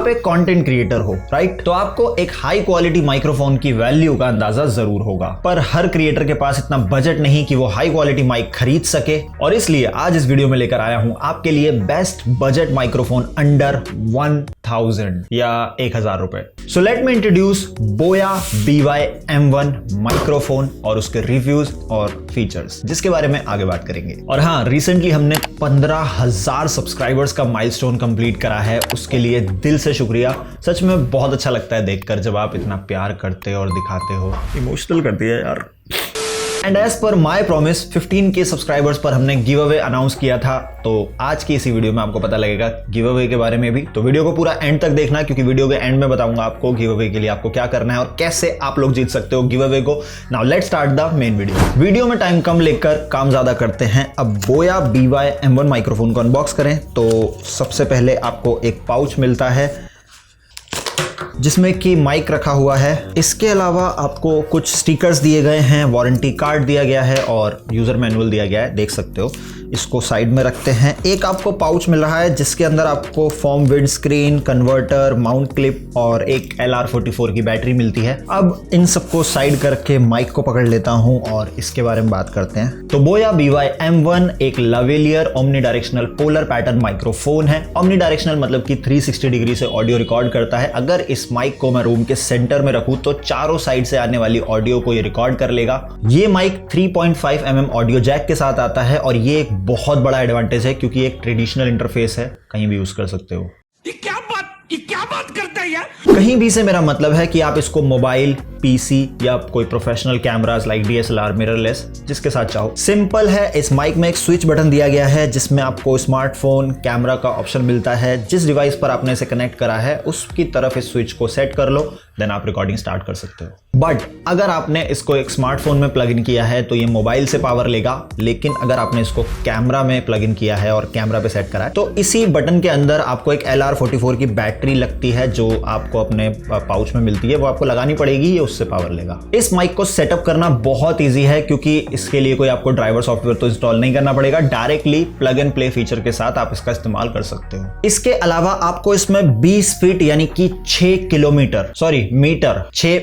आप एक content creator हो, राइट? तो आपको एक हाई क्वालिटी माइक्रोफोन की वैल्यू का अंदाजा जरूर होगा, पर हर क्रिएटर के पास इतना बजट नहीं कि वो हाई क्वालिटी माइक खरीद सके, और इसलिए आज इस वीडियो में लेकर आया हूं आपके लिए बेस्ट बजट माइक्रोफोन अंडर 1000 या 1000 रुपए। सो लेट मी इंट्रोड्यूस बोया BY-M1 माइक्रोफोन और उसके रिव्यूज और फीचर्स, जिसके बारे में आगे बात करेंगे। और हाँ, रिसेंटली हमने 15,000 सब्सक्राइबर्स का माइलस्टोन कंप्लीट करा है, उसके लिए दिल से शुक्रिया। सच में बहुत अच्छा लगता है देखकर जब आप इतना प्यार करते और दिखाते हो। इमोशनल कर दिया यार। And as per my promise 15K subscribers पर हमने गिव अवे अनाउंस किया था, तो आज की इसी वीडियो में आपको पता लगेगा गिव अवे के बारे में भी। तो वीडियो को पूरा एंड तक देखना, क्योंकि वीडियो के एंड में बताऊंगा आपको गिव अवे के लिए आपको क्या करना है और कैसे आप लोग जीत सकते हो गिव अवे को। Now let's start the main video में टाइम कम लेकर काम ज्यादा करते हैं। अब बोया BY-M1 माइक्रोफोन को अनबॉक्स करें तो सबसे पहले आपको एक पाउच मिलता है जिसमें कि माइक रखा हुआ है। इसके अलावा आपको कुछ स्टिकर्स दिए गए हैं, वारंटी कार्ड दिया गया है और यूजर मैनुअल दिया गया है, देख सकते हो। इसको साइड में रखते हैं। एक आपको पाउच मिल रहा है जिसके अंदर आपको form wind screen, converter, mount clip और एक LR44 की बैटरी मिलती है। अब इन सबको साइड करके माइक को पकड़ लेता हूं और इसके बारे में बात करते हैं। तो बोया BY-M1 एक lavalier omni directional polar pattern microphone है। ओमनी डायरेक्शनल मतलब कि 360 डिग्री से ऑडियो रिकॉर्ड करता है। अगर इस माइक को मैं रूम के सेंटर में रखूं तो चारों साइड से आने वाली ऑडियो को ये रिकॉर्ड कर लेगा। ये माइक 3.5 mm ऑडियो जैक के साथ आता है और ये एक बहुत बड़ा एडवांटेज है, क्योंकि एक ट्रेडिशनल इंटरफेस है, कहीं भी यूज कर सकते हो। ये क्या बात करता है यार? कहीं भी से मेरा मतलब है कि आप इसको मोबाइल, PC या कोई professional cameras like DSLR, mirrorless, जिसके साथ चाहो। सिंपल है। इस माइक में एक स्विच बटन दिया गया है जिसमें आपको स्मार्टफोन कैमरा का ऑप्शन मिलता है। जिस डिवाइस पर आपने इसे कनेक्ट करा है उसकी तरफ इस स्विच को सेट कर लो, देन आप रिकॉर्डिंग स्टार्ट कर सकते हो। बट अगर आपने इसको एक स्मार्टफोन में प्लग इन किया है तो ये मोबाइल से पावर लेगा, लेकिन अगर आपने इसको कैमरा में प्लग इन किया है और कैमरा पे सेट करा है तो इसी बटन के अंदर आपको एक LR44 की बैटरी लगती है जो आपको अपने पाउच में मिलती है, वो आपको लगानी पड़ेगी, ये उससे पावर लेगा। इस माइक को सेटअप करना बहुत इजी है, क्योंकि इसके लिए कोई आपको ड्राइवर सॉफ्टवेयर तो इंस्टॉल नहीं करना पड़ेगा। Directly plug and play feature के साथ आप इसका इस्तेमाल कर सकते हो। इसके अलावा आपको इसमें 20 फीट यानी कि 6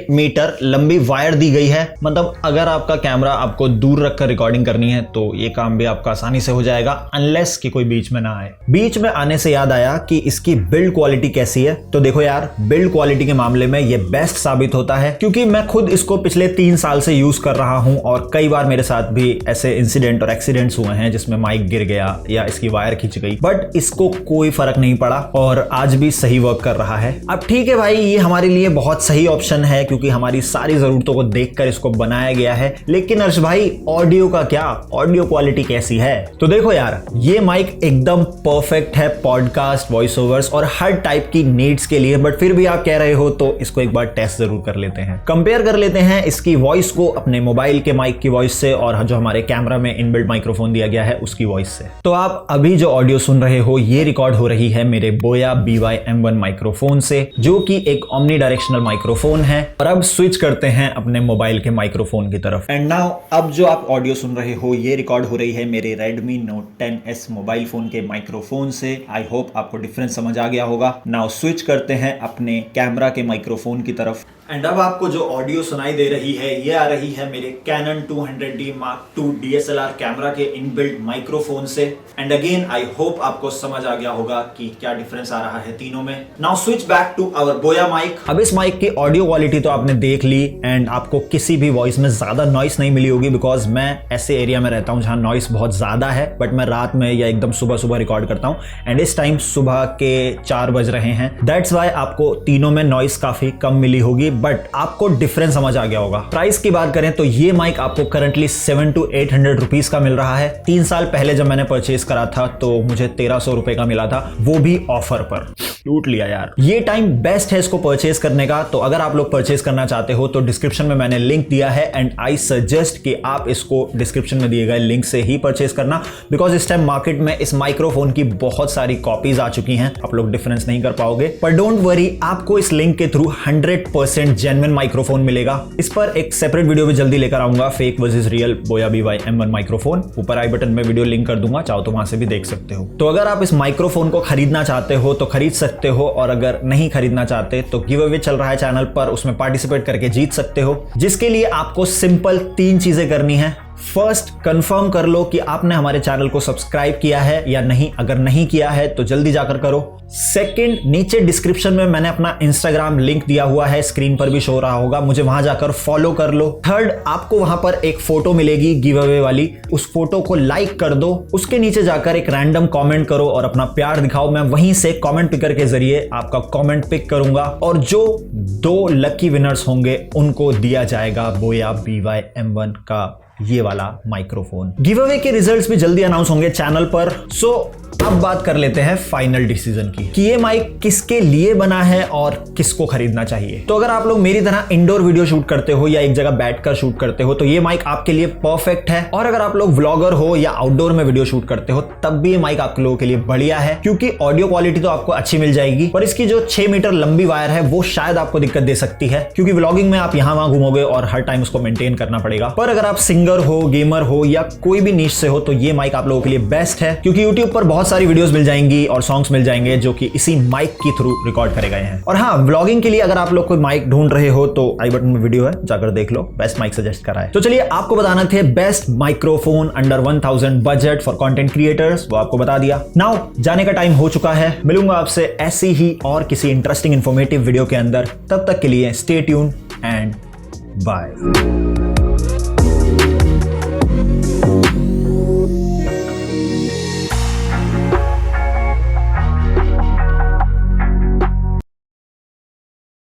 मीटर लंबी वायर दी गई है। मतलब अगर आपका कैमरा आपको दूर रखकर रिकॉर्डिंग करनी है तो ये काम भी आपका आसानी से हो जाएगा, अनलेस कि कोई बीच में ना आए। बीच में आने से याद आया कि इसकी बिल्ड क्वालिटी कैसी है। तो देखो यार, बिल्ड क्वालिटी के मामले में ये बेस्ट साबित होता है, क्योंकि मैं खुद इसको पिछले 3 साल से यूज कर रहा हूं और कई बार मेरे साथ भी ऐसे इंसिडेंट और एक्सीडेंट्स हुए हैं जिसमें माइक गिर गया या इसकी वायर खिंच गई, बट इसको कोई फर्क नहीं पड़ा और आज भी सही वर्क कर रहा है। अब ठीक है भाई, ये हमारे लिए बहुत सही ऑप्शन है क्योंकि हमारी सारी जरूरतों को देखकर इसको बनाया गया है। लेकिन अर्श भाई, ऑडियो का क्या? ऑडियो क्वालिटी कैसी है? तो देखो यार, ये माइक एकदम परफेक्ट है पॉडकास्ट, वॉइस ओवर्स और हर टाइप की नीड्स के लिए। बट फिर भी आप कह रहे हो तो इसको एक बार टेस्ट जरूर कर लेते हैं। कंपेयर कर लेते हैं इसकी वॉइस को अपने मोबाइल के माइक की वॉइस से और जो हमारे कैमरा में इनबिल्ट माइक्रोफोन दिया गया है उसकी वॉइस से। तो आप अभी जो ऑडियो सुन रहे हो ये रिकॉर्ड हो रही है मेरे बोया BY-M1 माइक्रोफोन से, जो कि एक ओमनी डायरेक्शनल माइक्रोफोन है। और अब स्विच करते हैं अपने मोबाइल के माइक्रोफोन की तरफ। एंड नाउ, अब जो आप ऑडियो सुन रहे हो ये रिकॉर्ड हो रही है मेरे Redmi Note 10S mobile phone के माइक्रोफोन से। आई होप आपको डिफरेंस समझ आ गया होगा। नाउ स्विच करते हैं अपने कैमरा के माइक्रोफोन की तरफ। एंड अब आपको जो ऑडियो सुनाई दे रही है ये आ रही है मेरे Canon 200D Mark II DSLR camera के इनबिल्ट माइक्रोफोन से। एंड अगेन आई होप आपको समझ आ गया होगा कि क्या डिफरेंस आ रहा है तीनों में। Now switch back to our Boya mic. अब इस माइक की ऑडियो क्वालिटी तो आपने देख ली एंड आपको किसी भी वॉइस में ज्यादा नॉइस नहीं मिली होगी, बिकॉज मैं ऐसे एरिया में रहता हूँ जहाँ नॉइस बहुत ज्यादा है। बट मैं रात में या एकदम सुबह रिकॉर्ड करता हूँ एंड इस टाइम सुबह के 4 बज रहे हैं। दैट्स वाई आपको तीनों में नॉइस काफी कम मिली होगी, बट आपको डिफरेंस समझ आ गया होगा। प्राइस की बात करें तो ये माइक आपको करंटली 700 to 800 रुपीज का मिल रहा है। 3 साल पहले जब मैंने परचेज करा था तो मुझे 1300 रुपए का मिला था, वो भी ऑफर पर। लूट लिया यार। ये टाइम बेस्ट है इसको परचेज करने का। तो अगर आप लोग परचेज करना चाहते हो तो डिस्क्रिप्शन में मैंने लिंक दिया है एंड आई सजेस्ट कि आप इसको डिस्क्रिप्शन में दिए गए लिंक से ही परचेज करना, बिकॉज इस टाइम मार्केट में इस माइक्रोफोन की बहुत सारी कॉपीज आ चुकी हैं, आप लोग डिफरेंस नहीं कर पाओगे। पर डोंट वरी, आपको इस लिंक के थ्रू 100% 100% जेन्युइन माइक्रोफोन मिलेगा। इस पर एक सेपरेट वीडियो भी जल्दी लेकर आऊंगा, फेक वर्सेस रियल बोया BY M1 माइक्रोफोन। ऊपर आई बटन में वीडियो लिंक कर दूंगा, चाहो तो वहां से भी देख सकते हो। तो अगर आप इस माइक्रोफोन को खरीदना चाहते हो तो खरीद सकते हो, और अगर नहीं खरीदना चाहते तो गिव अवे चल रहा है चैनल पर, उसमें पार्टिसिपेट करके जीत सकते हो। जिसके लिए आपको सिंपल 3 चीजें करनी है। फर्स्ट, कंफर्म कर लो कि आपने हमारे चैनल को सब्सक्राइब किया है या नहीं। अगर नहीं किया है तो जल्दी जाकर करो। सेकंड, नीचे डिस्क्रिप्शन में मैंने अपना इंस्टाग्राम लिंक दिया हुआ है, स्क्रीन पर भी शो रहा होगा, मुझे वहां जाकर फॉलो कर लो। थर्ड, आपको वहां पर एक फोटो मिलेगी गिव अवे वाली, उस फोटो को लाइक कर दो, उसके नीचे जाकर एक रैंडम कमेंट करो और अपना प्यार दिखाओ। मैं वहीं से कमेंट पिकर के जरिए आपका कमेंट पिक करूंगा, और जो 2 लकी विनर्स होंगे उनको दिया जाएगा बोया BY M1 का ये वाला माइक्रोफोन। गिव अवे के रिजल्ट्स भी जल्दी अनाउंस होंगे चैनल पर। सो अब बात कर लेते हैं फाइनल डिसीजन की कि ये माइक किसके लिए बना है और किसको खरीदना चाहिए। तो अगर आप लोग मेरी तरह इंडोर वीडियो शूट करते हो या एक जगह बैठकर शूट करते हो तो ये माइक आपके लिए परफेक्ट है। और अगर आप लोग व्लॉगर हो या आउटडोर में वीडियो शूट करते हो तब भी ये माइक आप लोगों के लिए बढ़िया है, क्योंकि ऑडियो क्वालिटी तो आपको अच्छी मिल जाएगी, पर इसकी जो 6 मीटर लंबी वायर है वो शायद आपको दिक्कत दे सकती है, क्योंकि व्लॉगिंग में आप यहां वहां घूमोगे और हर टाइम उसको मेंटेन करना पड़ेगा। पर अगर आप सिंगर हो, गेमर हो या कोई भी नीश से हो तो ये माइक आप लोगों के लिए बेस्ट है, क्योंकि यूट्यूब पर बहुत सारी वीडियोस मिल जाएंगी और सॉन्ग्स मिल जाएंगे जो कि इसी माइक के थ्रू रिकॉर्ड करे गए हैं। और हाँ, व्लॉगिंग के लिए अगर आप लोग कोई माइक ढूंढ रहे हो तो आई बटन में वीडियो है, जाकर देख लो, बेस्ट माइक सजेस्ट करा है। तो चलिए, आपको बताना थे best microphone under 1000 budget for content creators, वो आपको बता दिया। नाउ जाने का टाइम हो चुका है, मिलूंगा आपसे ऐसी ही और किसी इंटरेस्टिंग इंफॉर्मेटिव वीडियो के अंदर। तब तक के लिए स्टे ट्यून एंड बाय।